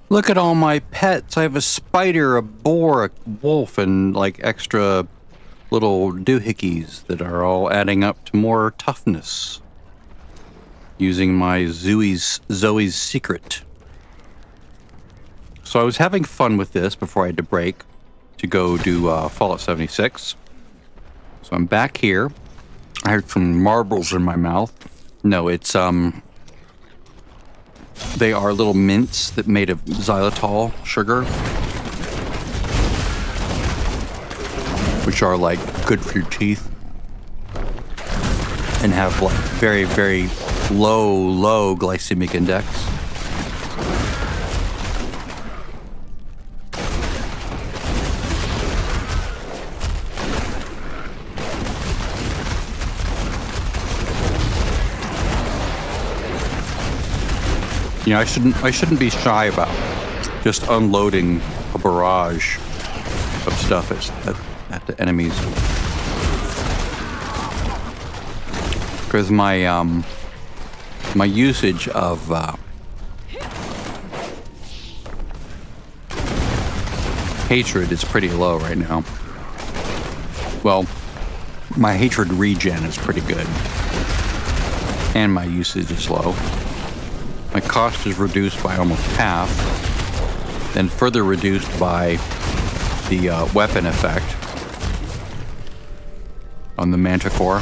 Look at all my pets. I have a spider, a boar, a wolf, and like extra little doohickeys that are all adding up to more toughness. Using my Zoe's secret. So I was having fun with this before I had to break to go do Fallout 76. So I'm back here. I had some marbles in my mouth. No, it's they are little mints that made of xylitol sugar, which are like good for your teeth and have like very, very low glycemic index. You know, I shouldn't be shy about just unloading a barrage of stuff at the enemies. Because my my usage of hatred is pretty low right now. Well, my hatred regen is pretty good. And my usage is low. My cost is reduced by almost half, then further reduced by the weapon effect on the Manticore.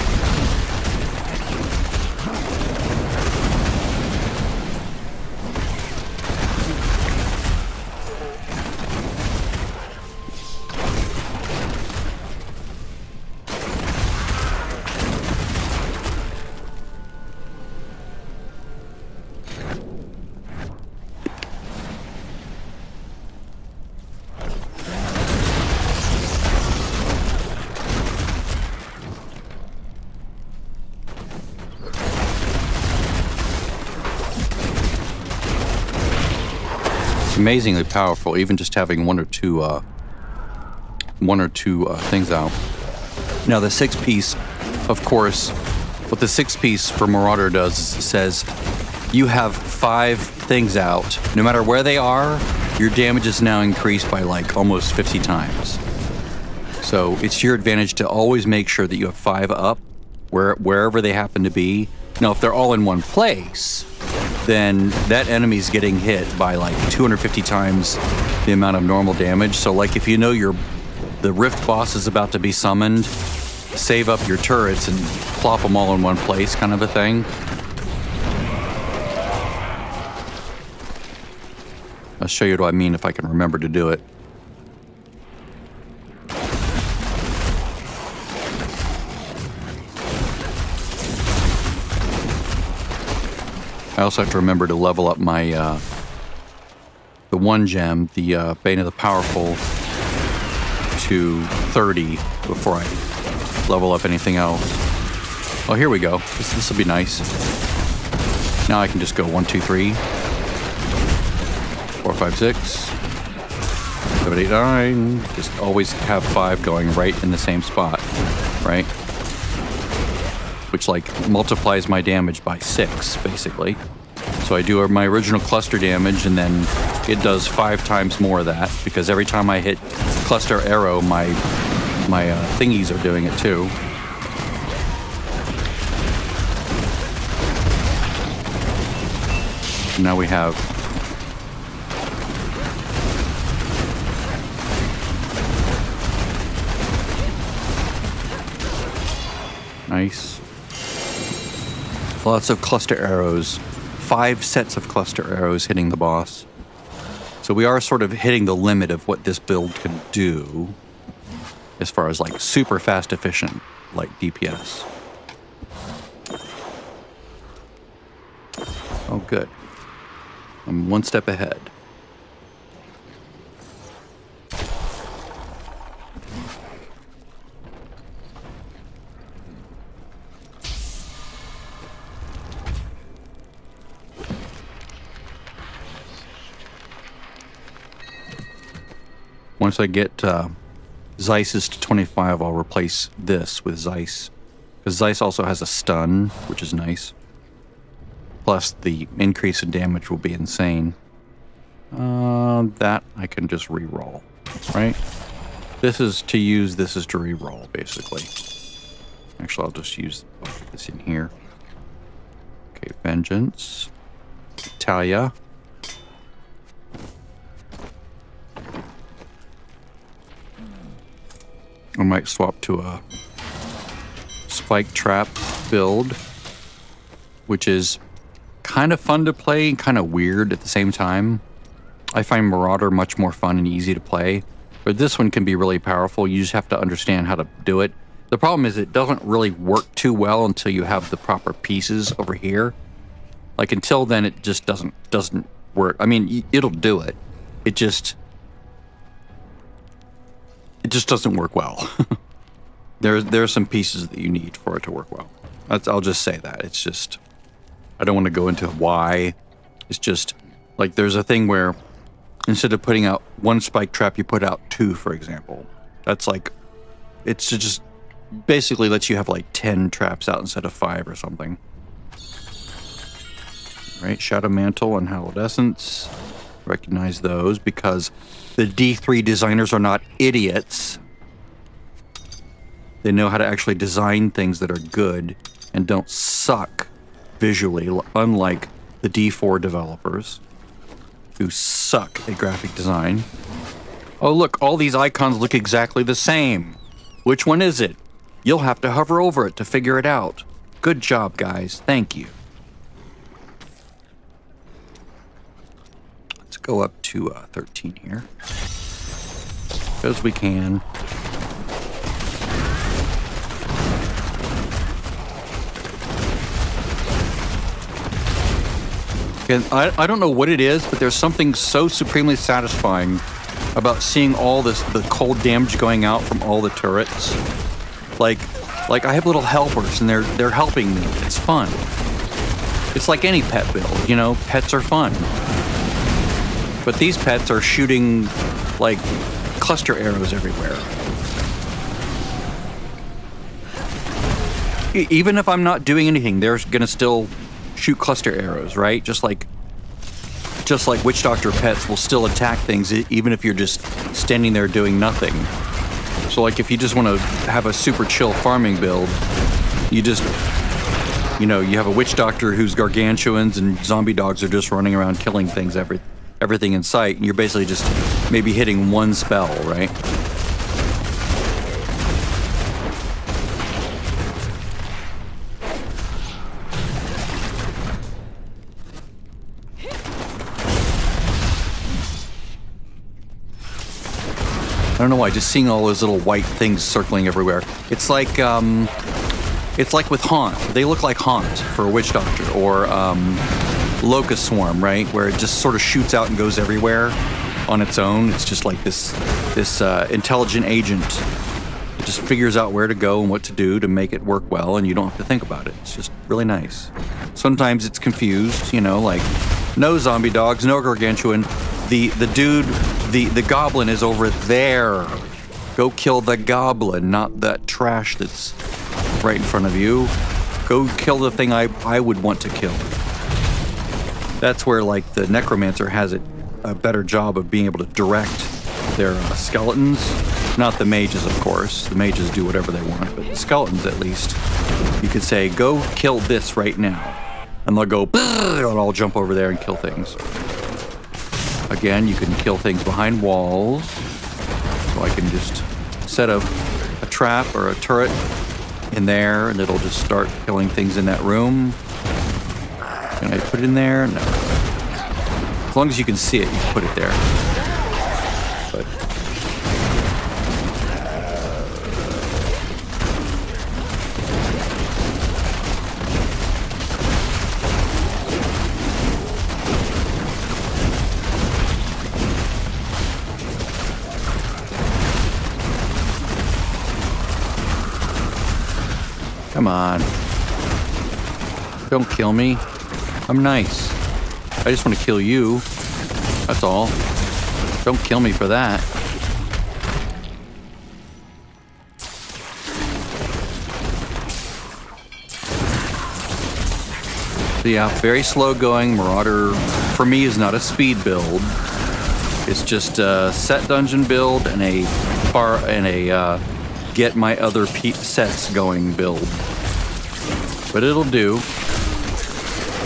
Amazingly powerful, even just having one or two things out. Now the 6-piece, of course, what the 6-piece for Marauder does is it says you have 5 things out. No matter where they are, your damage is now increased by like almost 50 times. So it's to your advantage to always make sure that you have 5 up wherever they happen to be. Now, if they're all in one place, then that enemy's getting hit by like 250 times the amount of normal damage. So like if you know the Rift boss is about to be summoned, save up your turrets and plop them all in one place, kind of a thing. I'll show you what I mean if I can remember to do it. I also have to remember to level up my, the 1 gem, the Bane of the Powerful, to 30 before I level up anything else. Oh, here we go. This will be nice. Now I can just go 1, 2, 3, 4, 5, 6, 7, 8, 9. Just always have 5 going right in the same spot, right? Which like multiplies my damage by 6, basically. So I do my original cluster damage, and then it does 5 times more of that, because every time I hit cluster arrow, my thingies are doing it too. And now we have nice. Lots of cluster arrows. 5 sets of cluster arrows hitting the boss. So we are sort of hitting the limit of what this build can do as far as like super fast efficient, like DPS. Oh, good. I'm 1 step ahead. Once I get Zeiss's to 25, I'll replace this with Zeiss. Because Zeiss also has a stun, which is nice. Plus, the increase in damage will be insane. That I can just re-roll, right? This is to use, this is to re-roll, basically. Actually, I'll just use this in here. Okay, Vengeance. Talia. I might swap to a spike trap build, which is kind of fun to play and kind of weird at the same time. I find Marauder much more fun and easy to play, but this one can be really powerful. You just have to understand how to do it. The problem is it doesn't really work too well until you have the proper pieces over here. Like until then, it just doesn't work. I mean, it'll do it. It just doesn't work well. There are some pieces that you need for it to work well. I'll just say that. It's just, I don't want to go into why. It's just like there's a thing where instead of putting out one spike trap, you put out two, for example. That's like, it's just basically lets you have like 10 traps out instead of 5 or something. Right, Shadow Mantle and Halidescence. Recognize those because the D3 designers are not idiots. They know how to actually design things that are good and don't suck visually, unlike the D4 developers who suck at graphic design. Oh, look, all these icons look exactly the same. Which one is it? You'll have to hover over it to figure it out. Good job, guys. Thank you. Let's go up to 13 here. Because we can. And I don't know what it is, but there's something so supremely satisfying about seeing all this, the cold damage going out from all the turrets. Like I have little helpers and they're helping me. It's fun. It's like any pet build, you know, pets are fun. But these pets are shooting like cluster arrows everywhere. Even if I'm not doing anything, they're gonna still shoot cluster arrows, right? Just like Witch Doctor pets will still attack things even if you're just standing there doing nothing. So like if you just want to have a super chill farming build, you just, you know, you have a Witch Doctor whose gargantuans and zombie dogs are just running around killing things, everything in sight, and you're basically just maybe hitting one spell, right? I don't know why, just seeing all those little white things circling everywhere. It's like with Haunt. They look like Haunt for a Witch Doctor, or Locust Swarm, right? Where it just sort of shoots out and goes everywhere on its own. It's just like this intelligent agent that just figures out where to go and what to do to make it work well, and you don't have to think about it. It's just really nice. Sometimes it's confused, you know, like no zombie dogs, no gargantuan. The goblin is over there. Go kill the goblin, not that trash that's right in front of you. Go kill the thing I would want to kill. That's where like the necromancer has a better job of being able to direct their skeletons. Not the mages, of course. The mages do whatever they want, but the skeletons at least. You could say, go kill this right now. And they'll go, and I'll jump over there and kill things. Again, you can kill things behind walls. So I can just set a trap or a turret in there, and it'll just start killing things in that room. Can I put it in there? No. As long as you can see it, you can put it there. But come on. Don't kill me. I'm nice. I just want to kill you. That's all. Don't kill me for that. So yeah, very slow going. Marauder, for me, is not a speed build. It's just a set dungeon build and a get my other sets going build. But it'll do.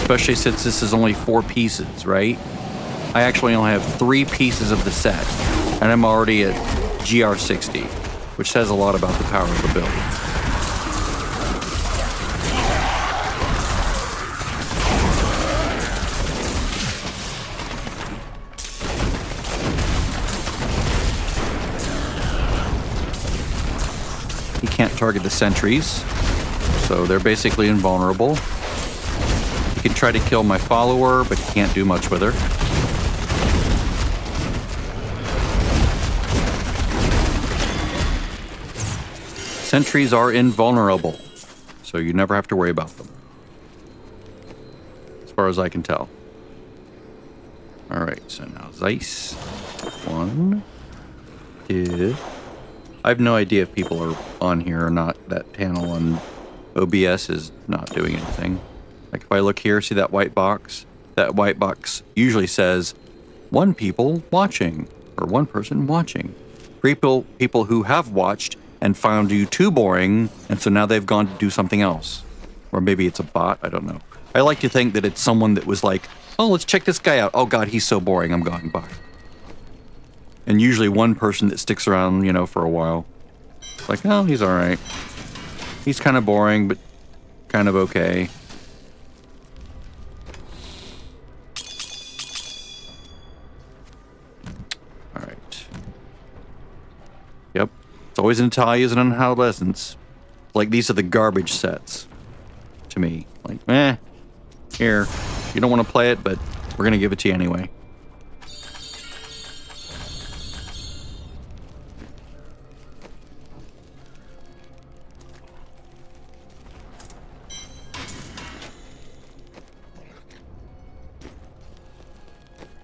Especially since this is only 4 pieces, right? I actually only have 3 pieces of the set. And I'm already at GR60, which says a lot about the power of the build. He can't target the sentries, so they're basically invulnerable. He can try to kill my follower, but he can't do much with her. Sentries are invulnerable, so you never have to worry about them. As far as I can tell. Alright, so now Zeiss. 1, 2. I have no idea if people are on here or not. That panel on OBS is not doing anything. Like if I look here, see that white box? That white box usually says 1 people watching or 1 person watching. People who have watched and found you too boring, and so now they've gone to do something else. Or maybe it's a bot, I don't know. I like to think that it's someone that was like, oh, let's check this guy out. Oh God, he's so boring, I'm going by. And usually 1 person that sticks around, for a while. Like, oh, he's all right. He's kind of boring, but kind of okay. All right. Yep. It's always Natalia's and adolescence. Like, these are the garbage sets to me. Like, here. You don't want to play it, but we're going to give it to you anyway.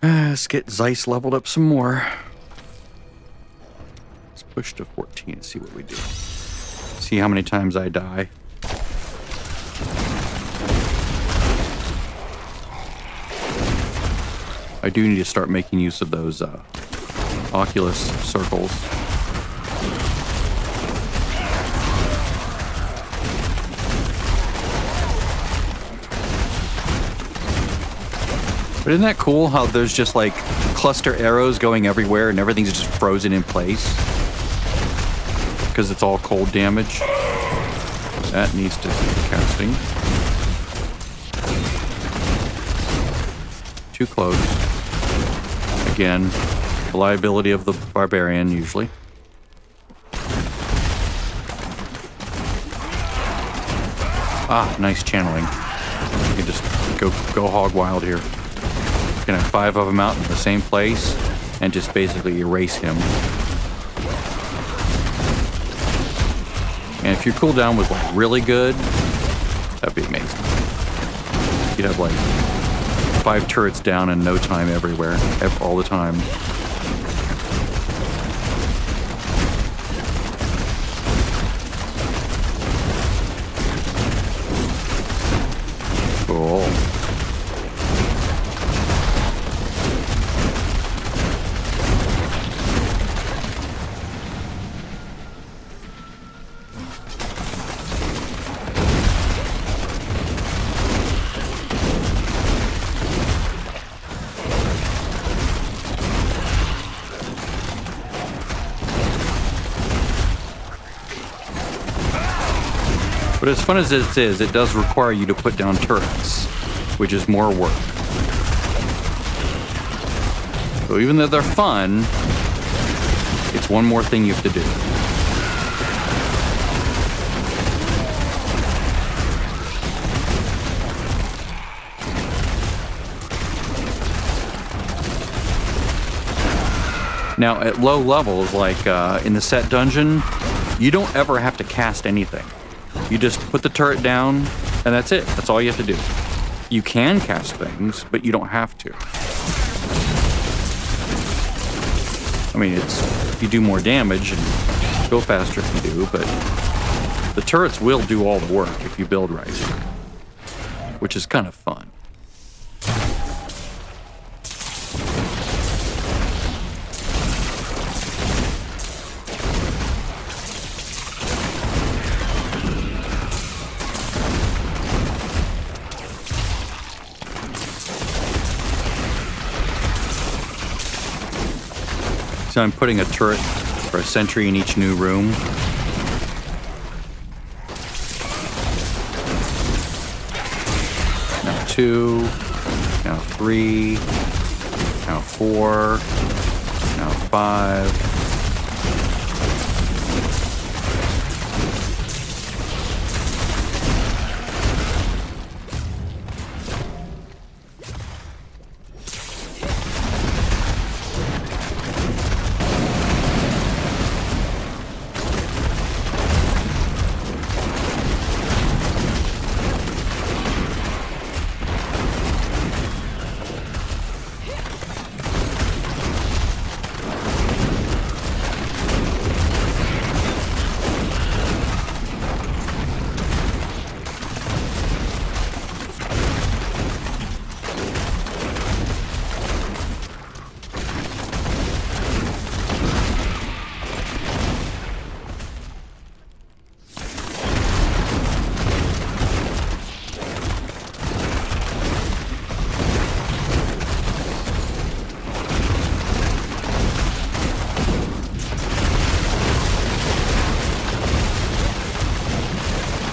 Let's get Zeiss leveled up some more. Let's push to 14 and see what we do. See how many times I die. I do need to start making use of those Oculus circles. But isn't that cool how there's just like cluster arrows going everywhere and everything's just frozen in place? Because it's all cold damage. That needs to be casting. Too close. Again, the liability of the barbarian usually. Ah, nice channeling. You can just go hog wild here. You can have 5 of them out in the same place and just basically erase him. And if your cooldown was like really good, that'd be amazing. You'd have like 5 turrets down in no time everywhere, all the time. Cool. But as fun as this is, it does require you to put down turrets, which is more work. So even though they're fun, it's one more thing you have to do. Now, at low levels, like in the set dungeon, you don't ever have to cast anything. You just put the turret down, and that's it. That's all you have to do. You can cast things, but you don't have to. I mean, you do more damage and go faster if you do, but the turrets will do all the work if you build right, which is kind of fun. So I'm putting a turret or a sentry in each new room. Now 2, now 3, now 4, now 5.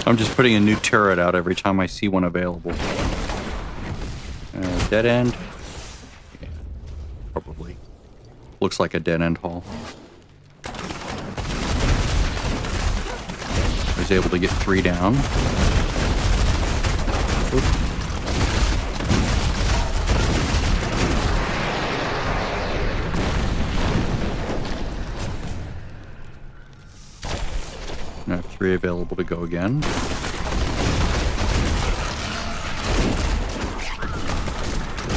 I'm just putting a new turret out every time I see one available. Dead end? Yeah, probably. Looks like a dead end hall. I was able to get 3 down. Oops. I have 3 available to go again.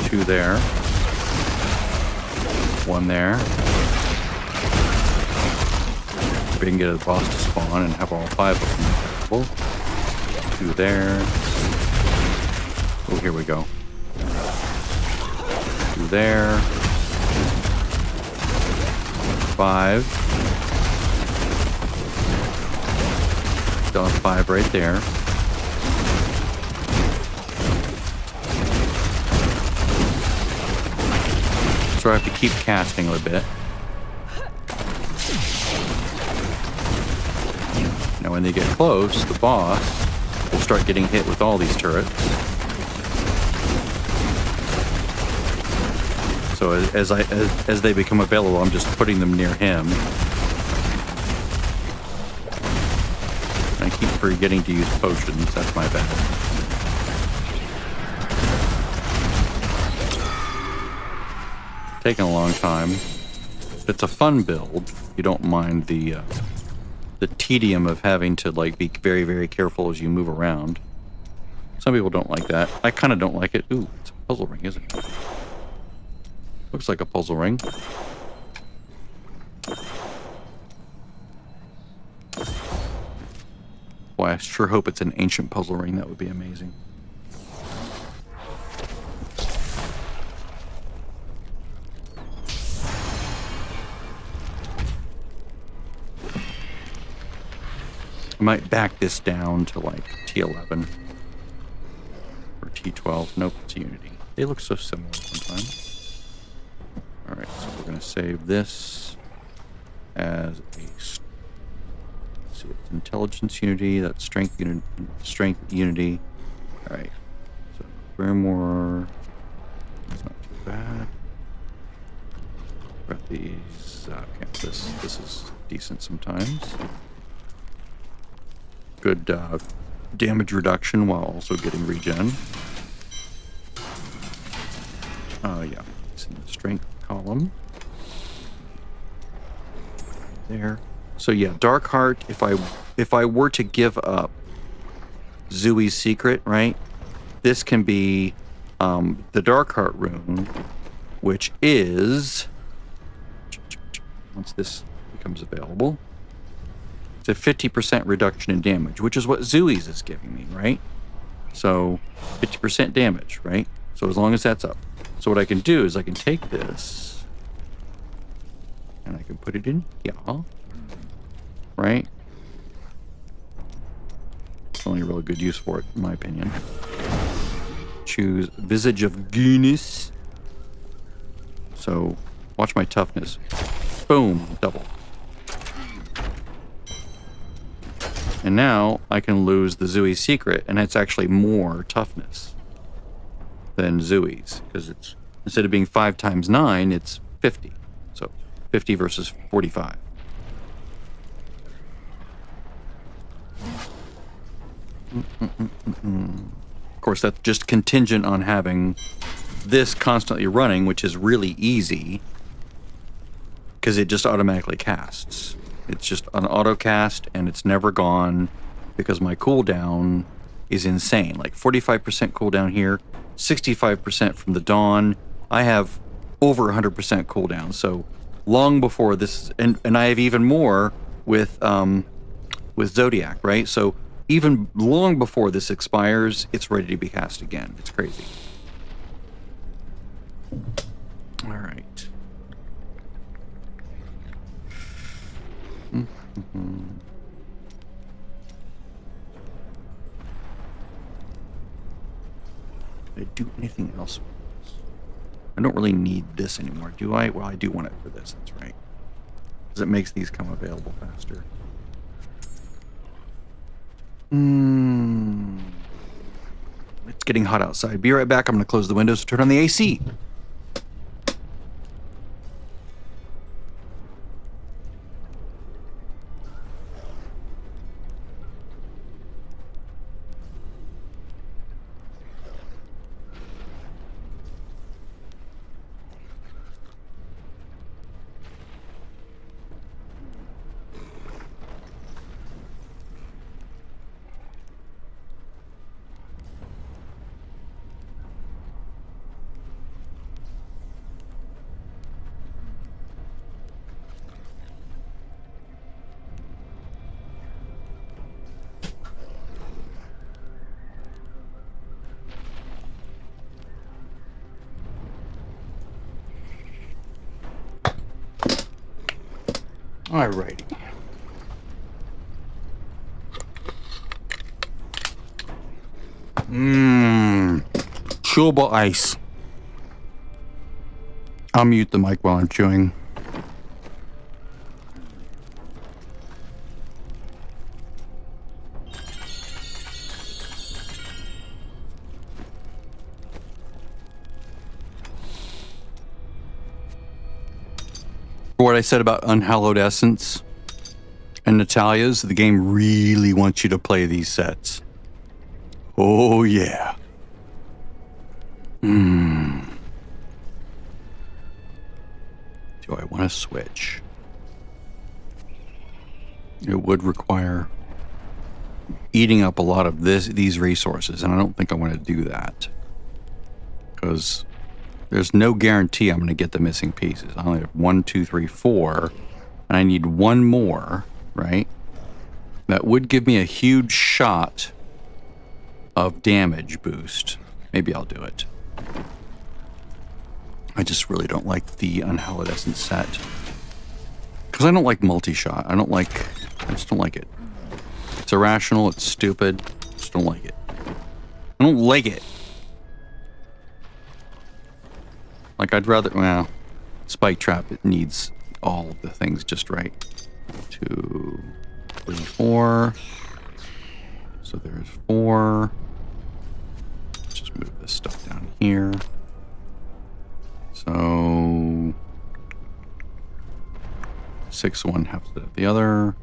Two there. 1 there. We can get a boss to spawn and have all 5 of them available. 2 there. Oh, here we go. 2 there. 5. Still have 5 right there. So I have to keep casting a bit. Now when they get close, the boss will start getting hit with all these turrets. So as they become available, I'm just putting them near him. I keep forgetting to use potions. That's my bad. Taking a long time. It's a fun build. You don't mind the tedium of having to like be very, very careful as you move around. Some people don't like that. I kind of don't like it. Ooh, it's a puzzle ring, isn't it? Looks like a puzzle ring. Boy, I sure hope it's an ancient puzzle ring. That would be amazing. I might back this down to like T11 or T12. Nope, it's Unity. They look so similar sometimes. All right, so we're going to save this as a... Let's see, it's Intelligence Unity. That's Strength Unity. All right, so Grimoire. That's not too bad. Got these. Okay, this is decent sometimes. Good damage reduction while also getting regen. Yeah, it's in the strength column. There. So yeah, Dark Heart, if I were to give up Zui's secret, right? This can be the Dark Heart rune, which is, once this becomes available, it's a 50% reduction in damage, which is what Zui's is giving me, right? So 50% damage, right? So as long as that's up. So what I can do is I can take this and I can put it in here, right? It's only a really good use for it, in my opinion. Choose Visage of Guinness. So watch my toughness. Boom, double. And now I can lose the Zooey's secret, and it's actually more toughness than Zooey's, because it's, instead of being 5 times 9, it's 50. So 50 versus 45. Of course, that's just contingent on having this constantly running, which is really easy, because it just automatically casts. It's just an auto cast, and it's never gone, because my cooldown is insane. Like 45% cooldown here, 65% from the dawn. I have over 100% cooldown. So long before this, and I have even more with Zodiac, right? So even long before this expires, it's ready to be cast again. It's crazy. All right. Did I do anything else with this? I don't really need this anymore, do I? Well, I do want it for this, that's right. Because it makes these come available faster. It's getting hot outside. Be right back. I'm going to close the windows and turn on the AC. Alrighty. Chewable ice. I'll mute the mic while I'm chewing. What I said about Unhallowed Essence and Natalia's, the game really wants you to play these sets. Oh, yeah. Do I want to switch? It would require eating up a lot of these resources, and I don't think I want to do that. Because there's no guarantee I'm going to get the missing pieces. I only have 1, 2, 3, 4, and I need one more, right? That would give me a huge shot of damage boost. Maybe I'll do it. I just really don't like the Unhallowed Essence set. Because I don't like multi-shot. I just don't like it. It's irrational, it's stupid. I just don't like it. I don't like it. Like, I'd rather, well, Spike Trap, it needs all of the things just right. 2, 3, 4. So there's 4. Let's just move this stuff down here. So 6 one, half the other.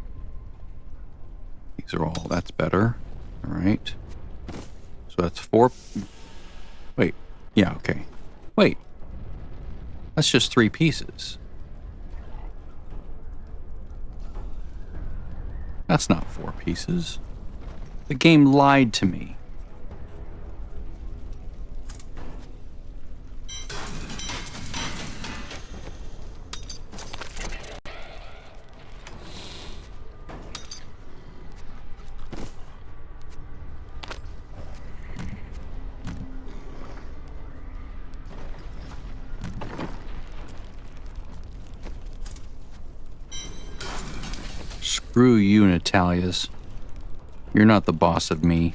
These are all, that's better. All right. So that's 4. Wait, yeah, okay. Wait. That's just 3 pieces. That's not 4 pieces. The game lied to me. Screw you, Natalia's. You're not the boss of me.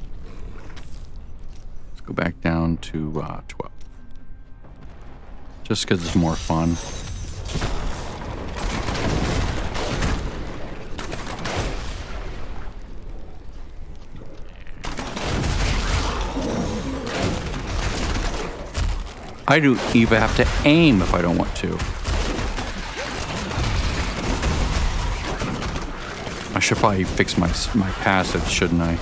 Let's go back down to 12. Just because it's more fun. I don't even have to aim if I don't want to. I should probably fix my passive, shouldn't I?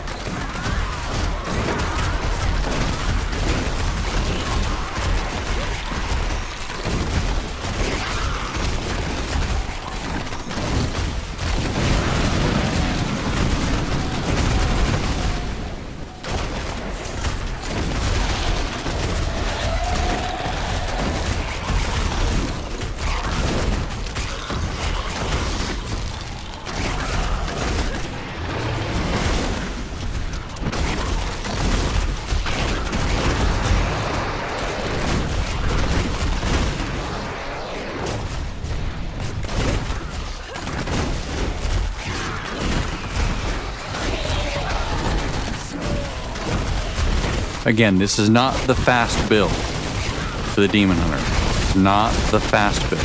Again, this is not the fast build for the Demon Hunter. It's not the fast build.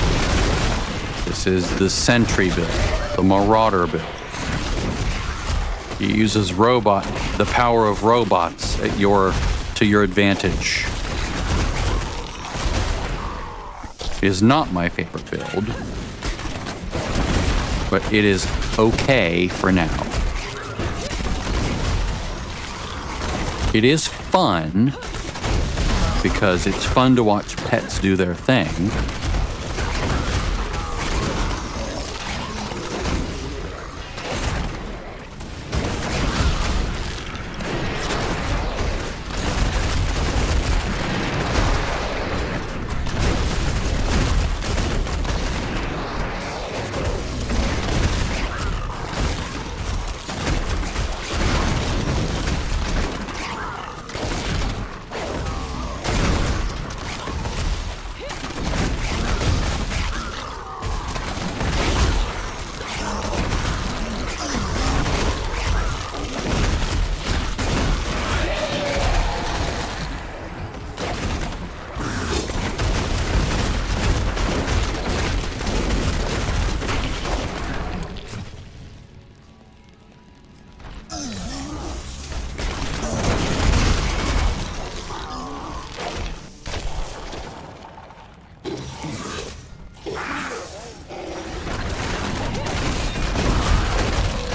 This is the Sentry build, the Marauder build. He uses the power of robots to your advantage. It is not my favorite build, but it is okay for now. It is fun because it's fun to watch pets do their thing.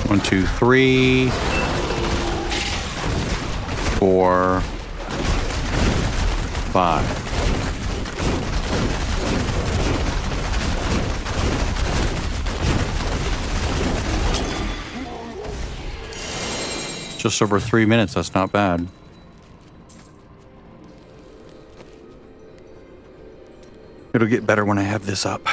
One, two, three, 4, 5. Just over 3 minutes, that's not bad. It'll get better when I have this up.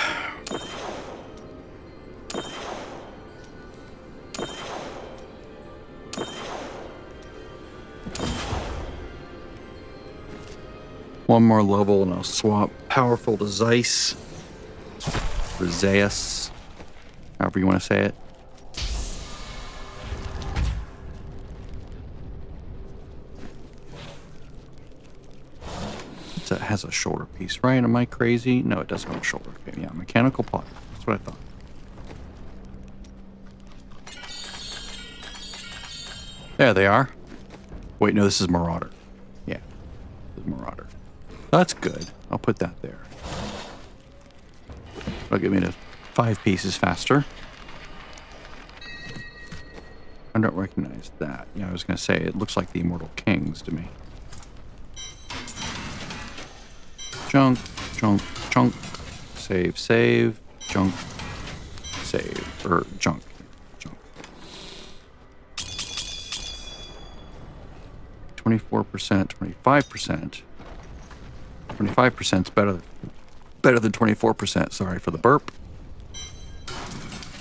One more level and I'll swap Powerful to Zeiss. Or Zaius, however you want to say it. It has a shoulder piece, right? Am I crazy? No, it doesn't have a shoulder piece. Yeah, mechanical pot. That's what I thought. There they are. Wait, no, this is Marauder. Yeah, this is Marauder. That's good. I'll put that there. That'll get me to 5 pieces faster. I don't recognize that. Yeah, I was going to say, it looks like the Immortal Kings to me. Junk, junk, junk. Save, save. Junk, save. Or junk. Junk. 24%, 25%. 25% is better than 24%. Sorry for the burp.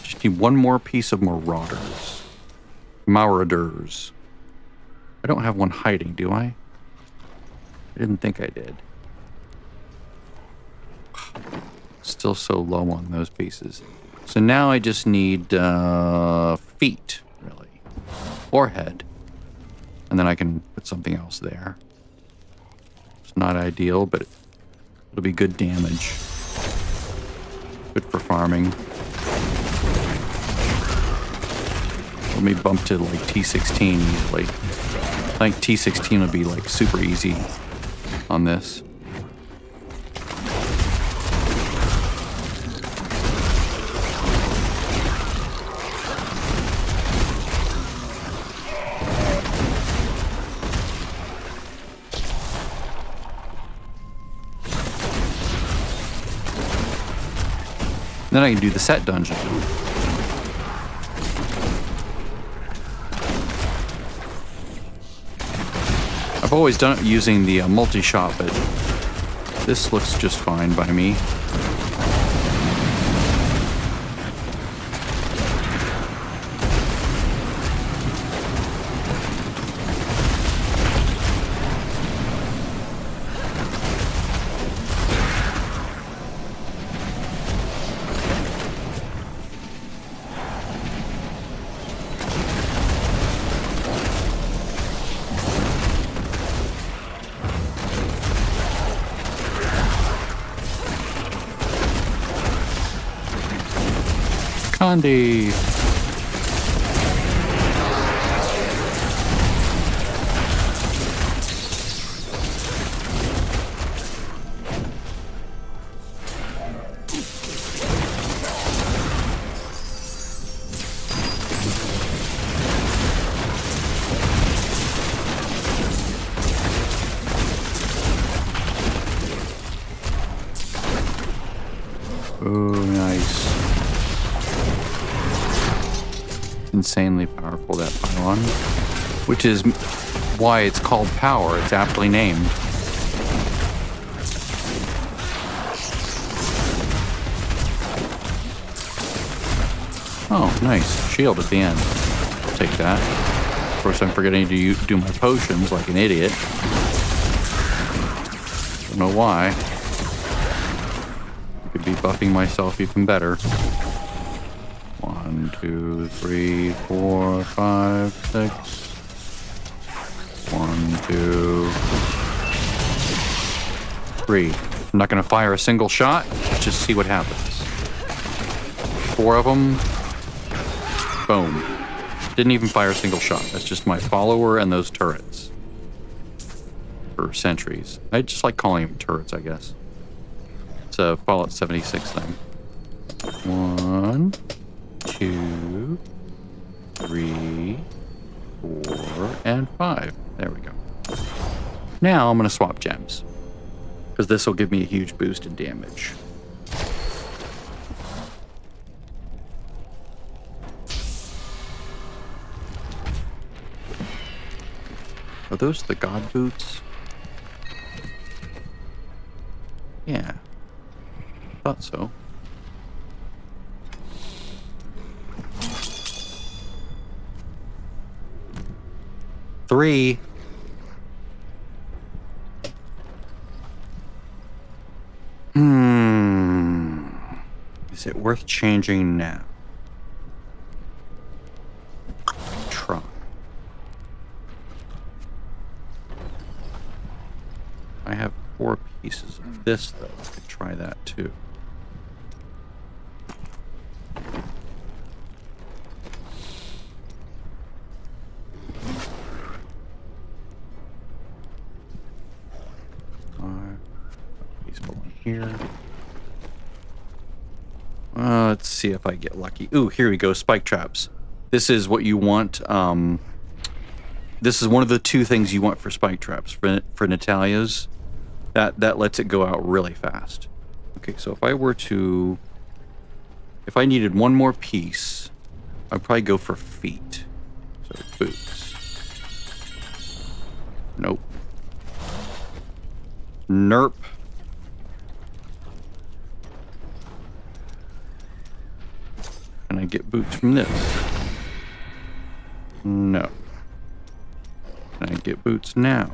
Just need one more piece of Marauders. Marauders. I don't have one hiding, do I? I didn't think I did. Still so low on those pieces. So now I just need feet, really. Or head. And then I can put something else there. It's not ideal, but it'll be good damage. Good for farming. Let me bump to like T16 easily. I think T16 would be like super easy on this. Then I can do the set dungeon. I've always done it using the multi-shot, but this looks just fine by me. Candy. Oh, nice. Insanely powerful, that pylon, which is why it's called power. It's aptly named. Oh, nice. Shield at the end. I'll take that. Of course, I'm forgetting to do my potions like an idiot. Don't know why. I could be buffing myself even better. 1, 2, 3, 4, 5, 6. 1, 2, 3. I'm not going to fire a single shot. Just see what happens. 4 of them. Boom. Didn't even fire a single shot. That's just my follower and those turrets. Or sentries. I just like calling them turrets, I guess. It's a Fallout 76 thing. 1, 2, 3, 4, and 5. There we go. Now I'm going to swap gems, because this will give me a huge boost in damage. Are those the god boots? Yeah. Thought so. Three. Is it worth changing now? Try. I have 4 pieces of this, though. I could try that, too. Here. Let's see if I get lucky. Ooh, here we go. Spike traps. This is what you want. This is one of the 2 things you want for spike traps. For Natalia's, that lets it go out really fast. Okay, so if I were to... If I needed one more piece, I'd probably go for feet. So boots. Nope. Nerp. Can I get boots from this? No. Can I get boots now?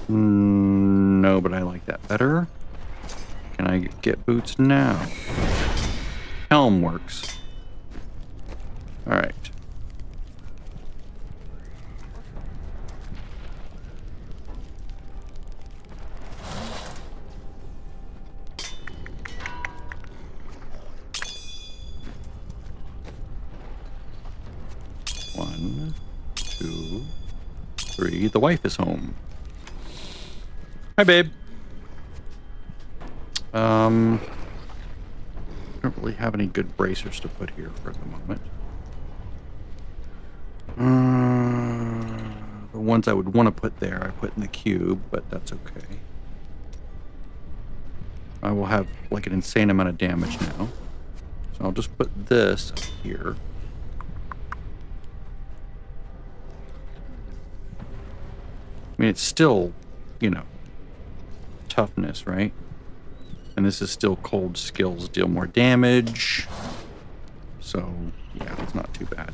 No, but I like that better. Can I get boots now? Helm works. Alright. One, 2, 3. The wife is home. Hi, babe. I don't really have any good bracers to put here for the moment. The ones I would want to put there, I put in the cube, but that's okay. I will have like an insane amount of damage now. So I'll just put this up here. I mean, it's still, you know, toughness, right? And this is still cold skills, deal more damage. So, yeah, it's not too bad.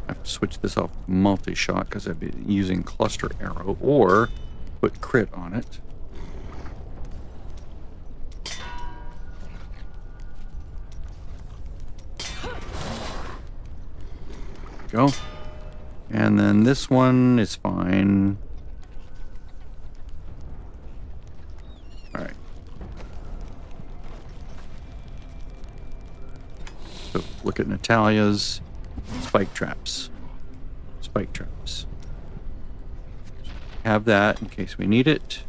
I have to switch this off multi-shot because I've been using cluster arrow, or put crit on it. Go. And then this one is fine. All right. So look at Natalia's spike traps. Spike traps. Have that in case we need it.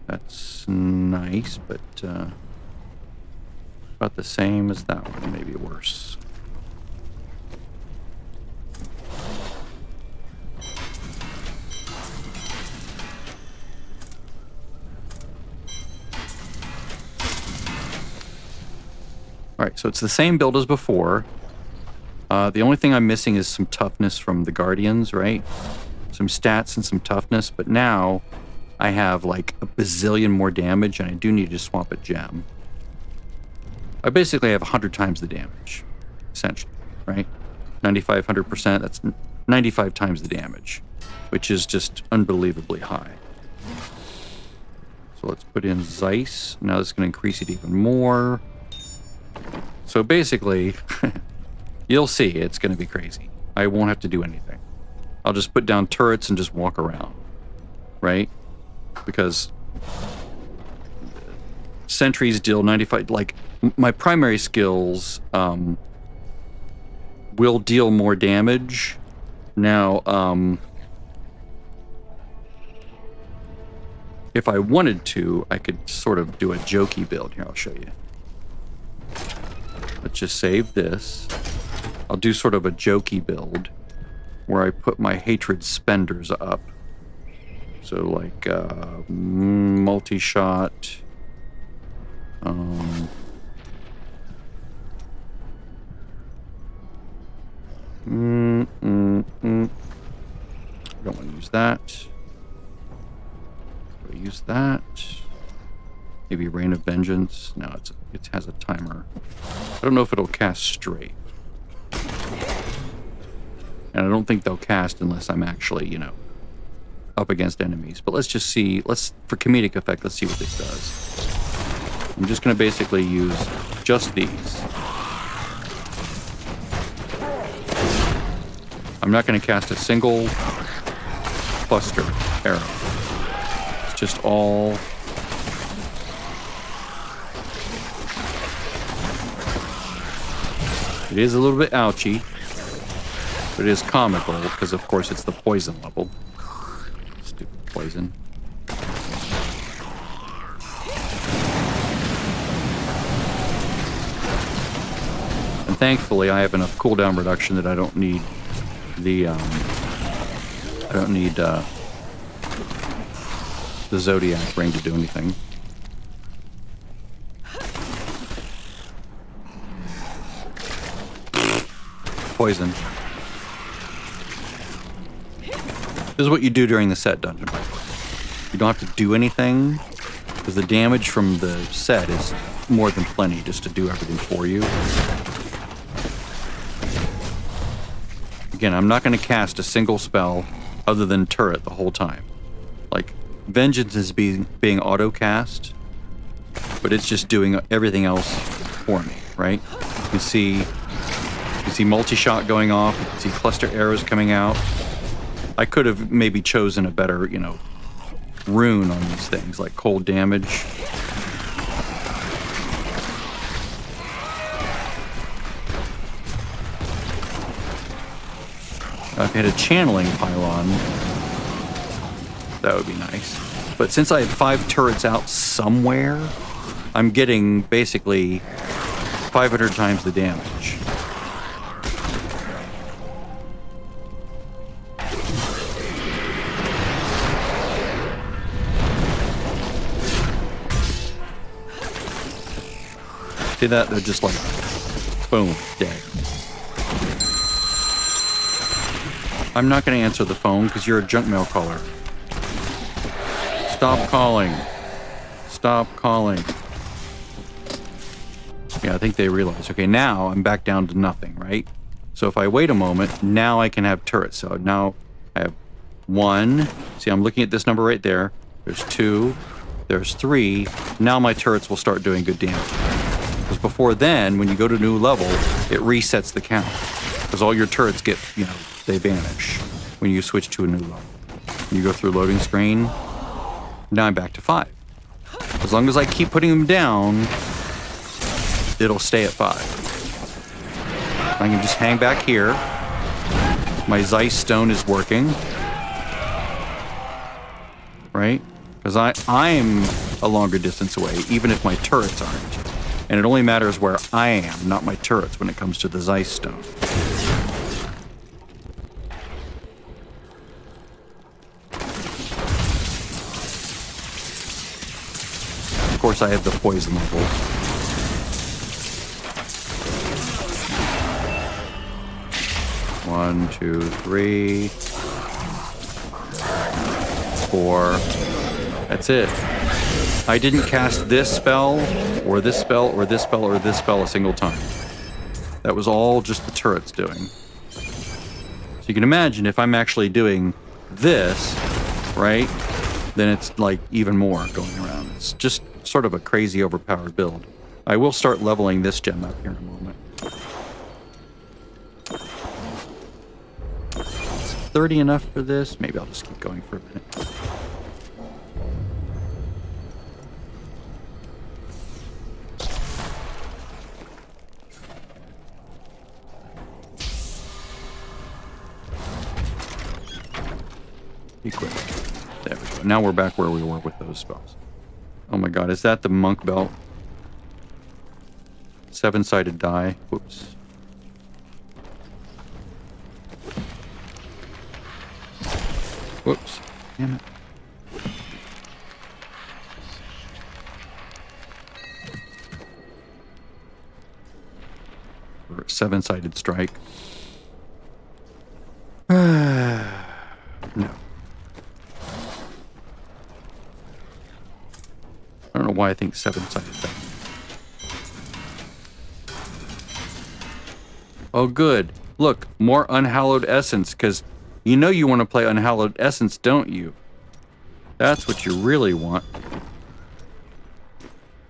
That's nice, but about the same as that one, maybe worse. All right, so it's the same build as before. The only thing I'm missing is some toughness from the Guardians, right? Some stats and some toughness, but now I have like a bazillion more damage, and I do need to swap a gem. I basically have 100 times the damage, essentially, right? 95, 100%, that's 95 times the damage, which is just unbelievably high. So let's put in Zeiss. Now this is going to increase it even more. So basically, you'll see it's going to be crazy. I won't have to do anything. I'll just put down turrets and just walk around, right? Because sentries deal 95, like my primary skills will deal more damage. Now, if I wanted to, I could sort of do a jokey build. Here, I'll show you. Let's just save this. I'll do sort of a jokey build where I put my hatred spenders up. So like multi-shot. Don't want to use that. I'll use that. Maybe Rain of Vengeance. No, it has a timer. I don't know if it'll cast straight. And I don't think they'll cast unless I'm actually, you know, up against enemies. But let's just see. For comedic effect, let's see what this does. I'm just going to basically use just these. I'm not going to cast a single cluster arrow. It's just all... It is a little bit ouchy, but it is comical because, of course, it's the poison level. Stupid poison. And thankfully, I have enough cooldown reduction that I don't need the the Zodiac ring to do anything. Poison. This is what you do during the set dungeon. You don't have to do anything because the damage from the set is more than plenty just to do everything for you. Again, I'm not going to cast a single spell other than turret the whole time. Like, Vengeance is being auto cast, but it's just doing everything else for me, right? You see multi-shot going off. You can see cluster arrows coming out. I could have maybe chosen a better, you know, rune on these things, like cold damage. If I had a channeling pylon, that would be nice. But since I have 5 turrets out somewhere, I'm getting basically 500 times the damage. See that? They're just like, boom, dead. I'm not going to answer the phone because you're a junk mail caller. Stop calling. Stop calling. Yeah, I think they realize. Okay, now I'm back down to nothing, right? So if I wait a moment, now I can have turrets. So now I have 1. See, I'm looking at this number right there. There's 2. There's 3. Now my turrets will start doing good damage. Because before then, when you go to a new level, it resets the count. Because all your turrets get, they vanish when you switch to a new level. You go through loading screen. Now I'm back to 5. As long as I keep putting them down, it'll stay at 5. I can just hang back here. My Zeiss stone is working. Right? Because I'm a longer distance away, even if my turrets aren't. And it only matters where I am, not my turrets, when it comes to the Zeiss stone. Of course, I have the poison levels. One, 2, 3, 4. That's it. I didn't cast this spell, or this spell, or this spell, or this spell a single time. That was all just the turrets doing. So you can imagine if I'm actually doing this, right, then it's like even more going around. It's just sort of a crazy overpowered build. I will start leveling this gem up here in a moment. Is 30 enough for this? Maybe I'll just keep going for a minute. Equip. There we go. Now we're back where we were with those spells. Oh my god, is that the monk belt? 7-sided die. Whoops. Whoops. Damn it. For a 7-sided strike. No. I don't know why I think 7-sided die. Oh, good. Look, more Unhallowed Essence, because you know you want to play Unhallowed Essence, don't you? That's what you really want.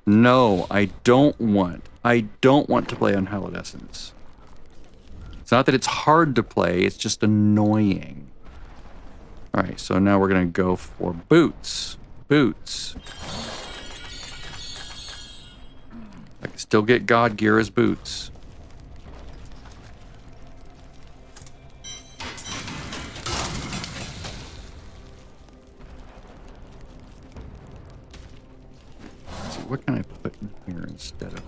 No, I don't want. I don't want to play Unhallowed Essence. It's not that it's hard to play, it's just annoying. Alright, so now we're going to go for boots. Boots. I can still get God gear as boots. What can I put in here instead of...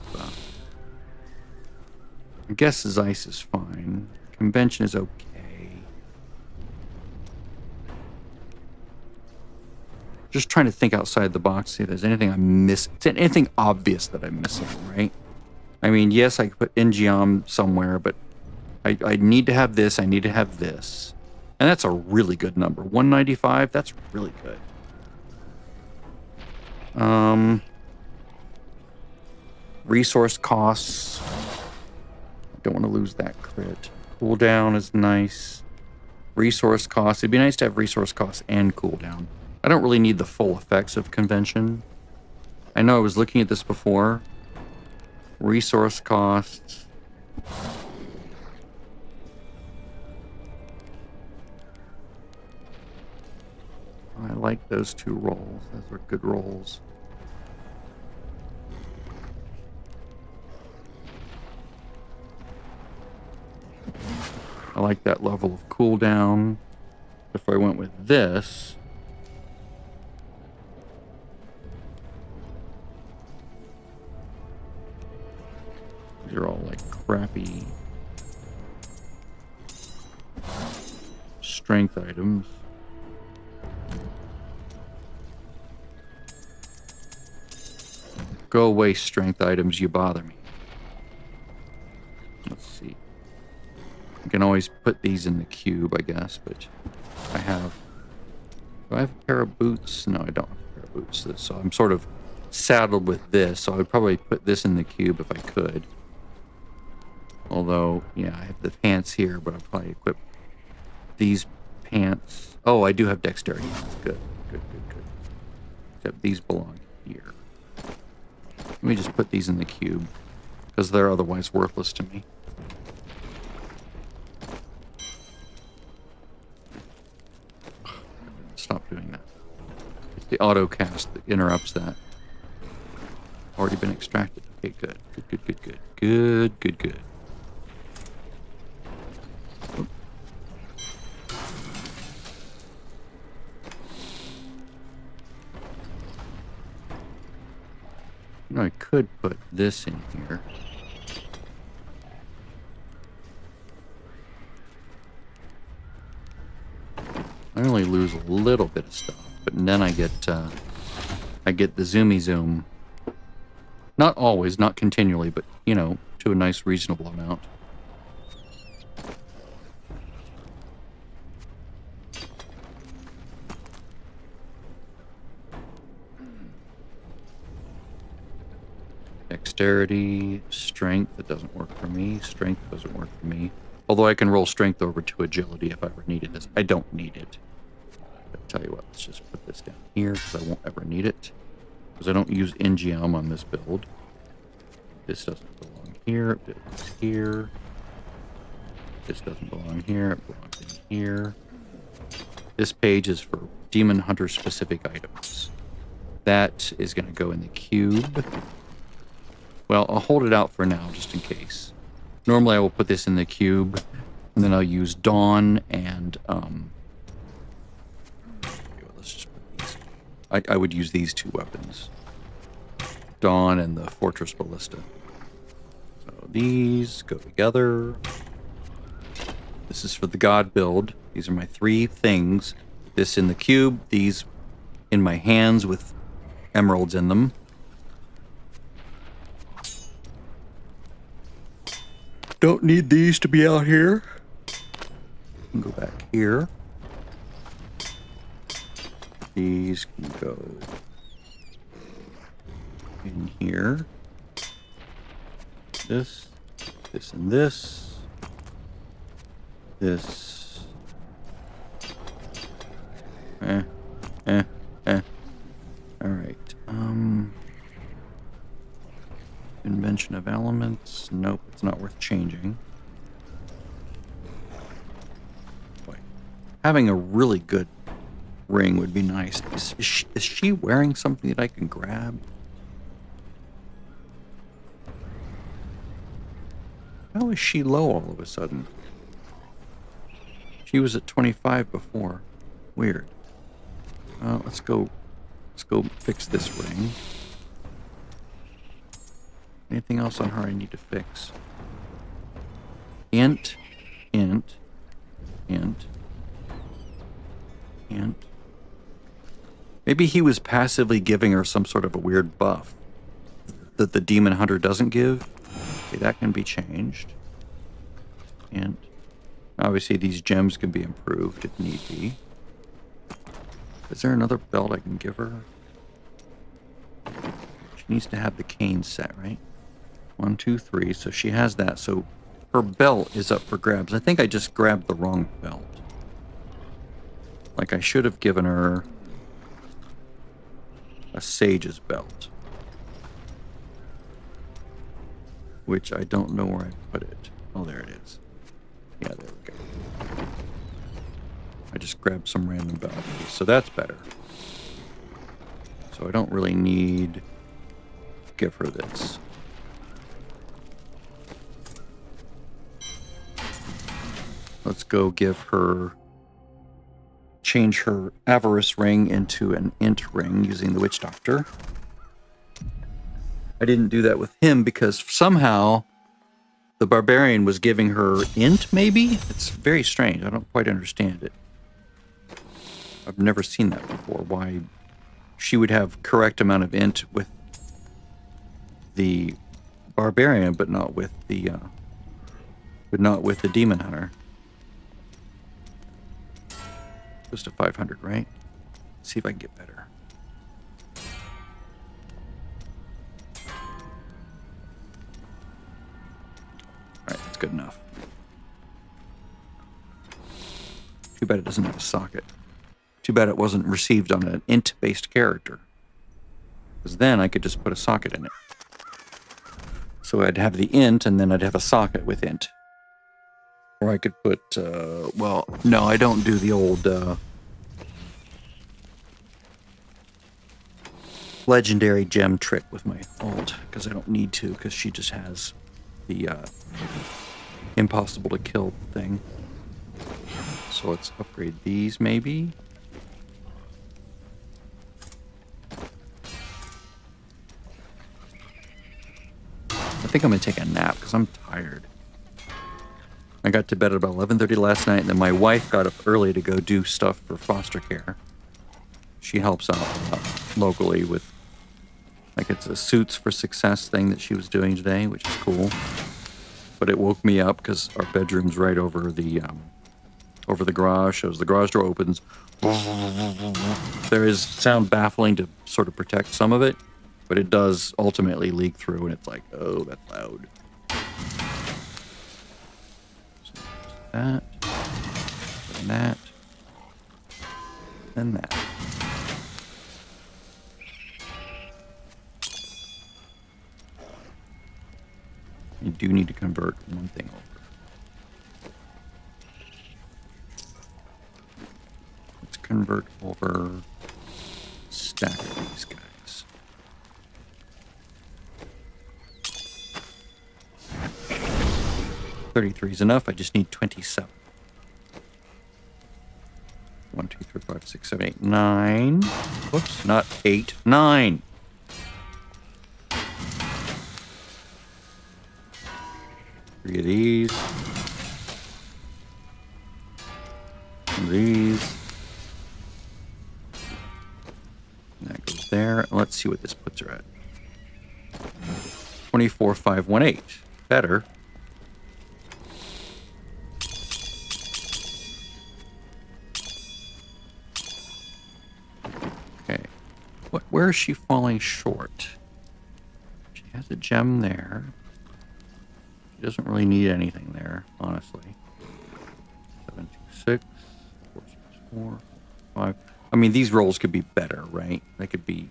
I guess Zeiss is fine. Convention is okay. Just trying to think outside the box, see if there's anything I'm missing. Anything obvious that I'm missing, right? I mean, yes, I could put Engiom somewhere, but I need to have this, I need to have this. And that's a really good number. 195, that's really good. Resource costs. I don't want to lose that crit. Cooldown is nice. Resource costs. It'd be nice to have resource costs and cooldown. I don't really need the full effects of Convention. I know I was looking at this before. Resource costs. I like those 2 rolls. Those are good rolls. I like that level of cooldown. If I went with this, these are all like crappy strength items. Go away, strength items, you bother me. let's see. I can always put these in the cube, I guess, but I have... Do I have a pair of boots? No, I don't have a pair of boots. So I'm sort of saddled with this, so I would probably put this in the cube if I could. Although, yeah, I have the pants here, but I'll probably equip these pants. Oh, I do have dexterity. Good, good, good, good. Except these belong here. Let me just put these in the cube, because they're otherwise worthless to me. Stop doing that. It's the auto cast that interrupts that. Already been extracted. Okay, good. Good, good, good, good. Good, good, good. You know, I could put this in here. I only lose a little bit of stuff, but then I get the zoomy zoom. Not always, not continually, but, you know, to a nice reasonable amount. Dexterity, strength, that doesn't work for me. Strength doesn't work for me. Although I can roll strength over to agility if I ever needed this. I don't need it. But tell you what, let's just put this down here because I won't ever need it. Because I don't use NGM on this build. This doesn't belong here. It belongs here. This doesn't belong here. It belongs in here. This page is for Demon Hunter specific items. That is going to go in the cube. Well, I'll hold it out for now just in case. Normally I will put this in the cube, and then I'll use Dawn and, let's just put these. I would use these two weapons. Dawn and the Fortress Ballista. So these go together. This is for the God build. These are my three things. This in the cube, these in my hands with emeralds in them. Don't need these to be out here. Go back here. These can go in here. This, this, and this. This. All right. Invention of elements. Nope, it's not worth changing. Boy, having a really good ring would be nice. Is she wearing something that I can grab? How is she low all of a sudden? She was at 25 before. Weird. Let's go fix this ring. Anything else on her I need to fix? Int. Maybe he was passively giving her some sort of a weird buff that the Demon Hunter doesn't give. Okay, that can be changed. And obviously these gems can be improved if need be. Is there another belt I can give her? She needs to have the cane set, right? 1, 2, 3. So she has that. So her belt is up for grabs. I think I just grabbed the wrong belt. Like I should have given her a sage's belt. Which I don't know where I put it. Oh, there it is. Yeah, there we go. I just grabbed some random belt. So that's better. So I don't really need to give her this. Let's go give her, change her avarice ring into an int ring using the witch doctor. I didn't do that with him because somehow the barbarian was giving her int, maybe? It's very strange. I don't quite understand it. I've never seen that before. Why she would have correct amount of int with the barbarian, but not with the but not with the Demon Hunter. Goes to 500, right? Let's see if I can get better. Alright, that's good enough. Too bad it doesn't have a socket. Too bad it wasn't received on an int-based character. Because then I could just put a socket in it. So I'd have the int, and then I'd have a socket with int. Or I could put, well, no, I don't do the old, legendary gem trick with my ult, because I don't need to, because she just has the, impossible to kill thing. So let's upgrade these, maybe. I think I'm going to take a nap because I'm tired. I got to bed at about 11:30 last night, and then my wife got up early to go do stuff for foster care. She helps out locally with, like, it's a Suits for Success thing that she was doing today, which is cool. But it woke me up because our bedroom's right over the garage. So as the garage door opens, there is sound baffling to sort of protect some of it, but it does ultimately leak through, and it's like, oh, that's loud. So that, and that, and that. You do need to convert one thing over. Let's convert over a stack of these guys. $33 is enough. I just need 27. 1, 2, 3, 5, 6, 7, 8, 9. Whoops, not 8, 9. Three of these. One of these. And that goes there. Let's see what this puts her at. 24,518. Better. Okay. Where is she falling short? She has a gem there. She doesn't really need anything there, honestly. 726, 464, 5. I mean, these rolls could be better, right? They could be,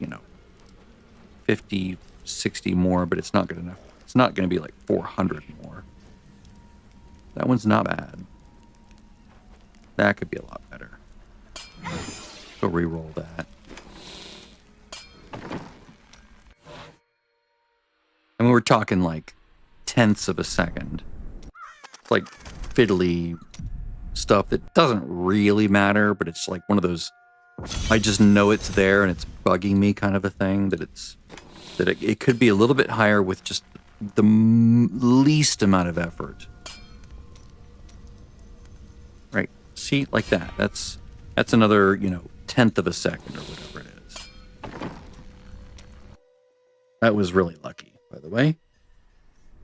50, 60 more, but it's not good enough. It's not going to be like 400 more. That one's not bad. That could be a lot better. So re-roll that. I mean, we're talking like tenths of a second. It's like fiddly stuff that doesn't really matter, but it's like one of those, I just know it's there and it's bugging me kind of a thing, that it could be a little bit higher with just the least amount of effort. Right. See, like that. That's another, tenth of a second or whatever it is. That was really lucky, by the way.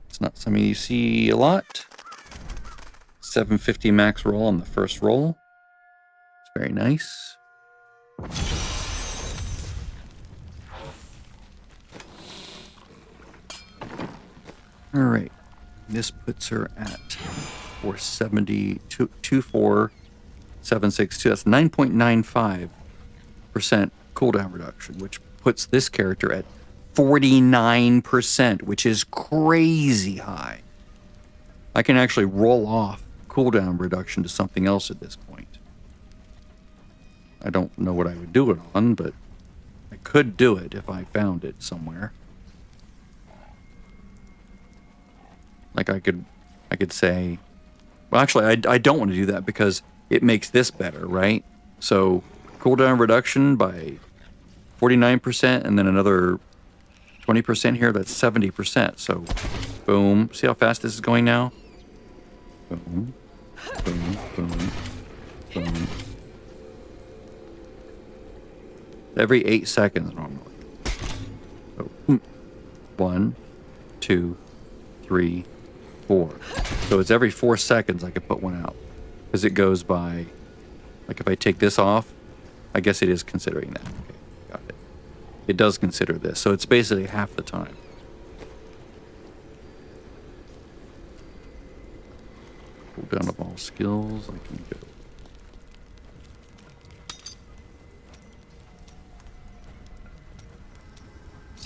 It's not something you see a lot. 750 max roll on the first roll. It's very nice. All right. This puts her at 470, 24762. That's 9.95% cooldown reduction, which puts this character at 49%, which is crazy high. I can actually roll off cooldown reduction to something else at this point. I don't know what I would do it on, but I could do it if I found it somewhere. Like I could say, well, actually, I don't want to do that because it makes this better, right? So cooldown reduction by 49%, and then another 20% here, that's 70%. So, boom. See how fast this is going now? Boom, boom, boom, boom. Every 8 seconds normally. So, 1, 2, 3, 4. So it's every 4 seconds I could put one out. Because it goes by, like if I take this off, I guess it is considering that. Okay, got it. It does consider this. So it's basically half the time. Cooldown of all skills, I can go.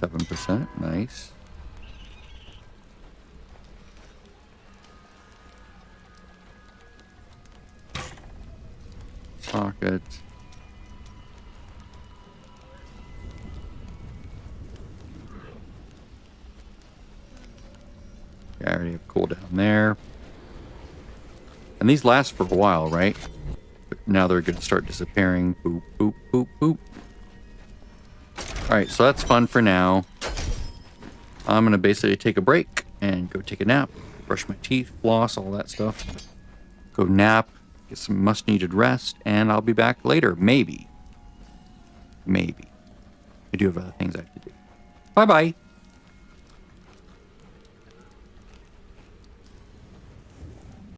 %, nice. Pocket. Yeah, I already have cooldown there. And these last for a while, right? But now they're going to start disappearing. Boop, boop, boop, boop. Alright, so that's fun for now. I'm going to basically take a break and go take a nap. Brush my teeth, floss, all that stuff. Go nap, get some much-needed rest, and I'll be back later. Maybe. Maybe. I do have other things I have to do. Bye-bye.